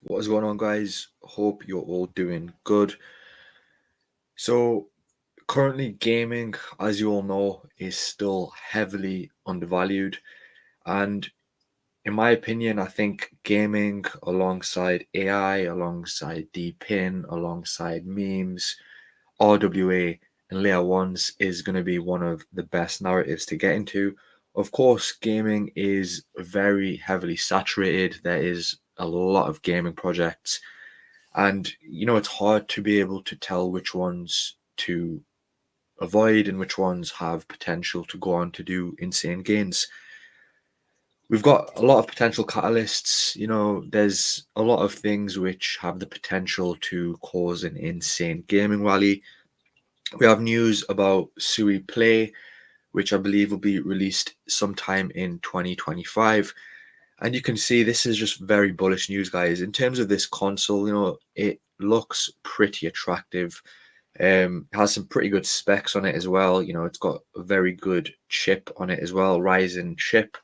What is going on, guys? Hope you're all doing good. So, currently, gaming, as you all know, is still heavily undervalued. And in my opinion, I think gaming alongside AI, alongside DPIN, alongside memes, RWA, and layer ones is going to be one of the best narratives to get into. Of course, gaming is very heavily saturated. There is a lot of gaming projects, and it's hard to be able to tell which ones to avoid and which ones have potential to go on to do insane gains. We've got a lot of potential catalysts. There's a lot of things which have the potential to cause an insane gaming rally. We have news about Sui Play, which I believe will be released sometime in 2025. And you can see this is just very bullish news, guys. In terms of this console, it looks pretty attractive. It has some pretty good specs on it as well. It's got a very good chip on it as well, Ryzen chip,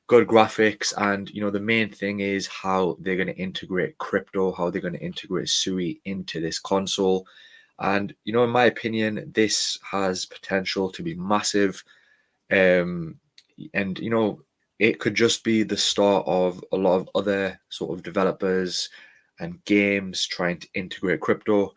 good graphics, and the main thing is how they're going to integrate crypto, how they're going to integrate Sui into this console. And in my opinion, this has potential to be massive. Um, and it could just be the start of a lot of other sort of developers and games trying to integrate crypto,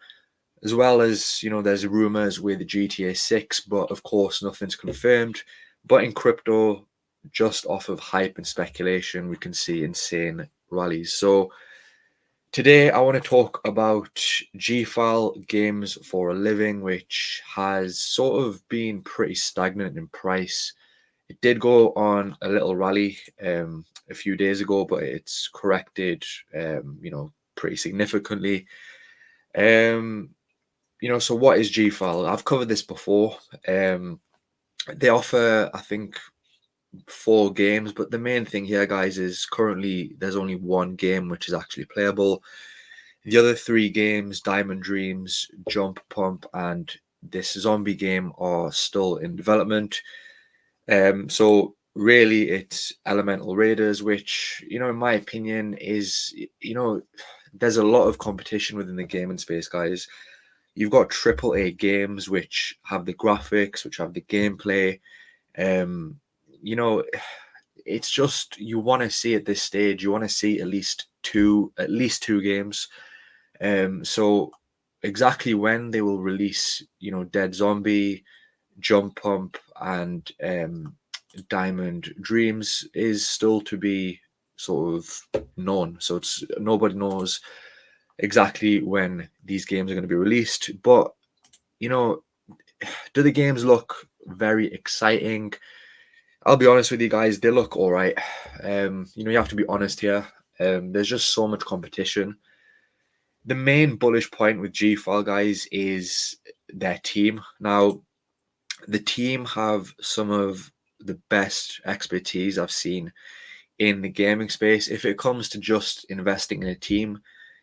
as well as there's rumors with GTA 6, but of course nothing's confirmed. But in crypto, just off of hype and speculation, we can see insane rallies. So today I want to talk about Gfal Games for a Living, which has sort of been pretty stagnant in price. It did go on a little rally a few days ago, but it's corrected, pretty significantly. Um, so what is Gfal? I've covered this before. They offer, I think, 4 games, but the main thing here, guys, is currently there's only one game which is actually playable. The other 3 games, Diamond Dreams, Jump Pump, and this zombie game, are still in development. So really, it's Elemental Raiders, which in my opinion is there's a lot of competition within the gaming space, guys. You've got AAA games which have the graphics, which have the gameplay. Um, you know, it's just you want to see at this stage. You want to see at least two games. So exactly when they will release, Dead Zombie, Jump Pump, and Diamond Dreams is still to be sort of known. So it's nobody knows exactly when these games are going to be released. But you know, do the games look very exciting? I'll be honest with you guys, they look all right. You have to be honest here. There's just so much competition. The main bullish point with Gfal, guys, is their team. Now, the team have some of the best expertise I've seen in the gaming space. If it comes to just investing in a team,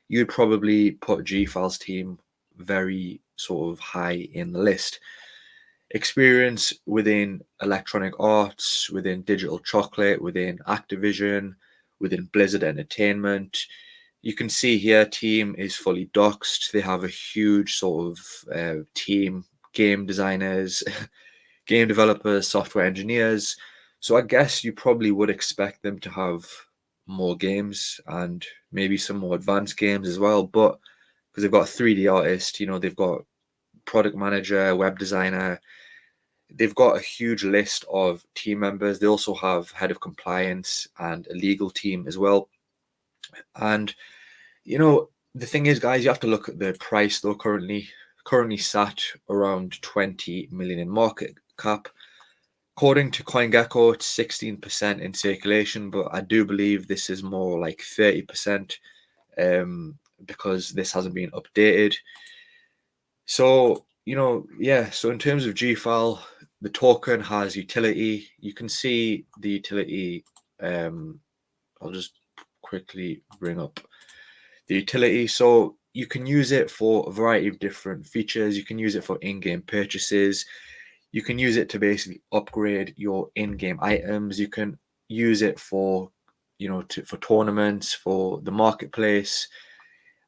you'd probably put Gfal's team very sort of high in the list. Experience within Electronic Arts, within Digital Chocolate, within Activision, within Blizzard Entertainment. You can see here, team is fully doxed. They have a huge sort of team, game designers, game developers, software engineers. So I guess you probably would expect them to have more games and maybe some more advanced games as well. But because they've got a 3D artist, they've got product manager, web designer, they've got a huge list of team members. They also have head of compliance and a legal team as well. And the thing is, guys, you have to look at the price though. Currently sat around 20 million in market cap. According to CoinGecko, it's 16% in circulation, but I do believe this is more like 30% because this hasn't been updated. So, yeah, so in terms of Gfal, the token has utility. You can see the utility. I'll just quickly bring up the utility. So you can use it for a variety of different features. You can use it for in-game purchases. You can use it to basically upgrade your in-game items. You can use it for for tournaments, for the marketplace.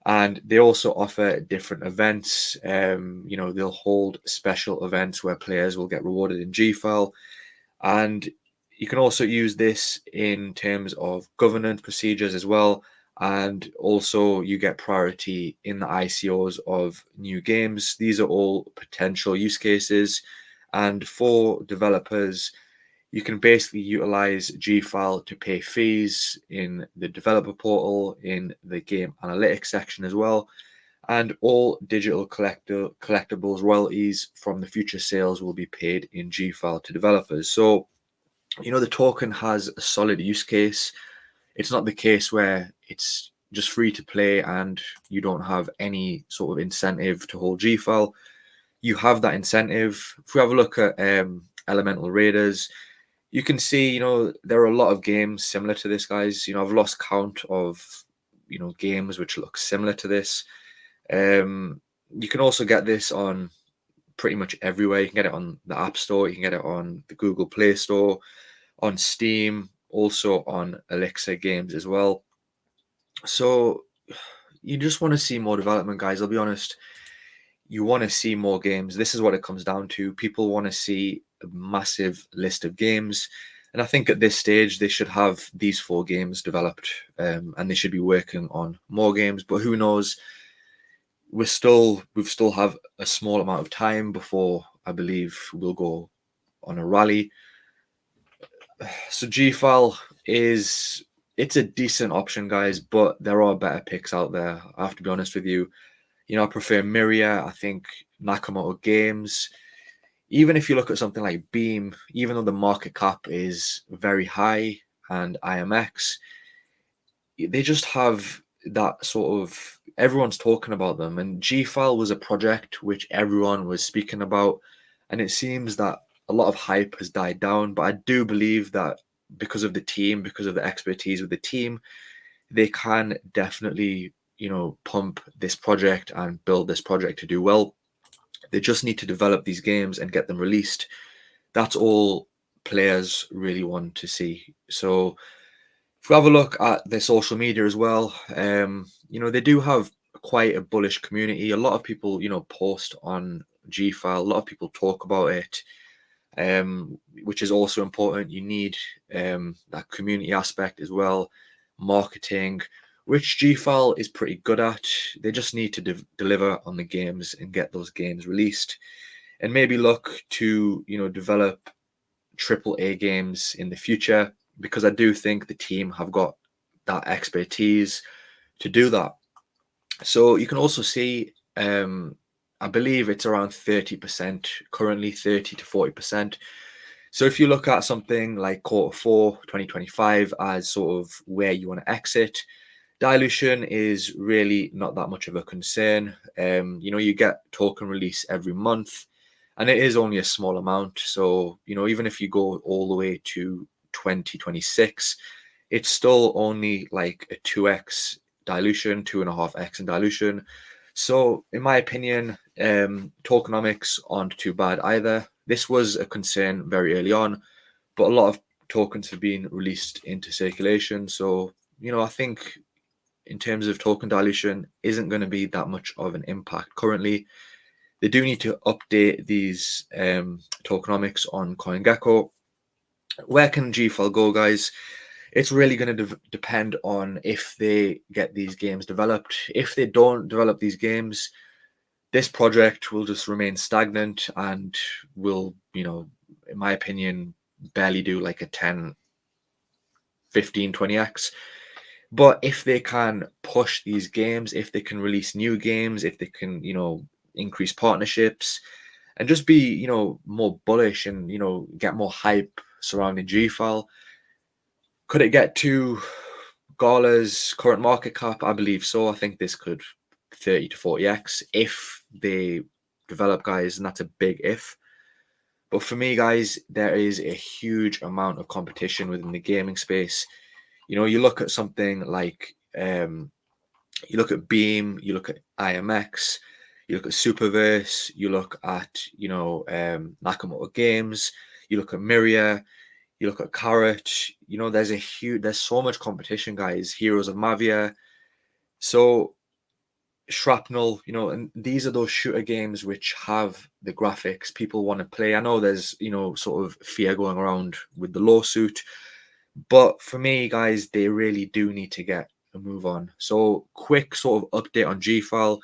And they also offer different events. They'll hold special events where players will get rewarded in Gfal. And you can also use this in terms of governance procedures as well. And also, you get priority in the ICOs of new games. These are all potential use cases. And for developers, you can basically utilize Gfile to pay fees in the developer portal, in the game analytics section as well. And all digital collectibles royalties from the future sales will be paid in Gfile to developers. So, the token has a solid use case. It's not the case where it's just free to play and you don't have any sort of incentive to hold Gfile. You have that incentive. If we have a look at Elemental Raiders, you can see, there are a lot of games similar to this, guys. I've lost count of, games which look similar to this. You can also get this on pretty much everywhere. You can get it on the App Store. You can get it on the Google Play Store, on Steam, also on Elixir Games as well. So you just want to see more development, guys. I'll be honest. You want to see more games. This is what it comes down to. People want to see a massive list of games. And I think at this stage, they should have these 4 games developed, and they should be working on more games. But who knows? We still have a small amount of time before I believe we'll go on a rally. So Gfal it's a decent option, guys, but there are better picks out there. I have to be honest with you. I prefer Miria. I think Nakamoto Games. Even if you look at something like Beam, even though the market cap is very high, and IMX, they just have that sort of, everyone's talking about them. And Gfile was a project which everyone was speaking about, and it seems that a lot of hype has died down. But I do believe that because of the team, because of the expertise with the team, they can definitely, pump this project and build this project to do well. They just need to develop these games and get them released. That's all players really want to see. So if we have a look at their social media as well, they do have quite a bullish community. A lot of people, post on Gfile. A lot of people talk about it, which is also important. You need that community aspect as well, marketing, which Gfile is pretty good at. They just need to deliver on the games and get those games released, and maybe look to develop AAA games in the future, because I do think the team have got that expertise to do that. So you can also see, I believe it's around 30% currently, 30 to 40%. So if you look at something like Q4 2025 as sort of where you want to exit, dilution is really not that much of a concern. You get token release every month, and it is only a small amount. So, even if you go all the way to 2026, it's still only like a 2x dilution, 2.5x in dilution. So, in my opinion, tokenomics aren't too bad either. This was a concern very early on, but a lot of tokens have been released into circulation. So, I think in terms of token dilution isn't going to be that much of an impact currently. They do need to update these tokenomics on CoinGecko. Where can Gfal go, guys? It's really going to depend on if they get these games developed. If they don't develop these games, this project will just remain stagnant and will, in my opinion, barely do like a 10, 15, 20x. But if they can push these games, if they can release new games, if they can, increase partnerships and just be, more bullish and, get more hype surrounding Gfal, could it get to Gala's current market cap? I believe so. I think this could 30 to 40x if they develop, guys, and that's a big if. But for me, guys, there is a huge amount of competition within the gaming space. You look at something like you look at Beam, you look at IMX, you look at Superverse, you look at Nakamoto Games, you look at Miria. You look at Carrot, there's so much competition, guys. Heroes of Mavia. So Shrapnel, and these are those shooter games which have the graphics people want to play. I know there's, sort of fear going around with the lawsuit, but for me, guys, they really do need to get a move on. So, quick sort of update on Gfal.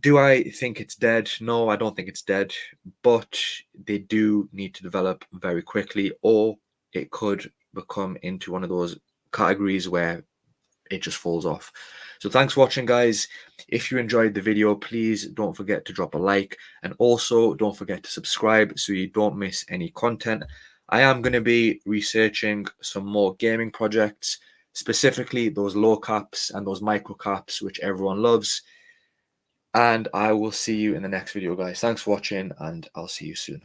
Do I think it's dead? No, I don't think it's dead, but they do need to develop very quickly, or it could become into one of those categories where it just falls off. So thanks for watching, guys. If you enjoyed the video, please don't forget to drop a like, and also don't forget to subscribe so you don't miss any content. I am going to be researching some more gaming projects, specifically those low caps and those micro caps, which everyone loves. And I will see you in the next video, guys. Thanks for watching, and I'll see you soon.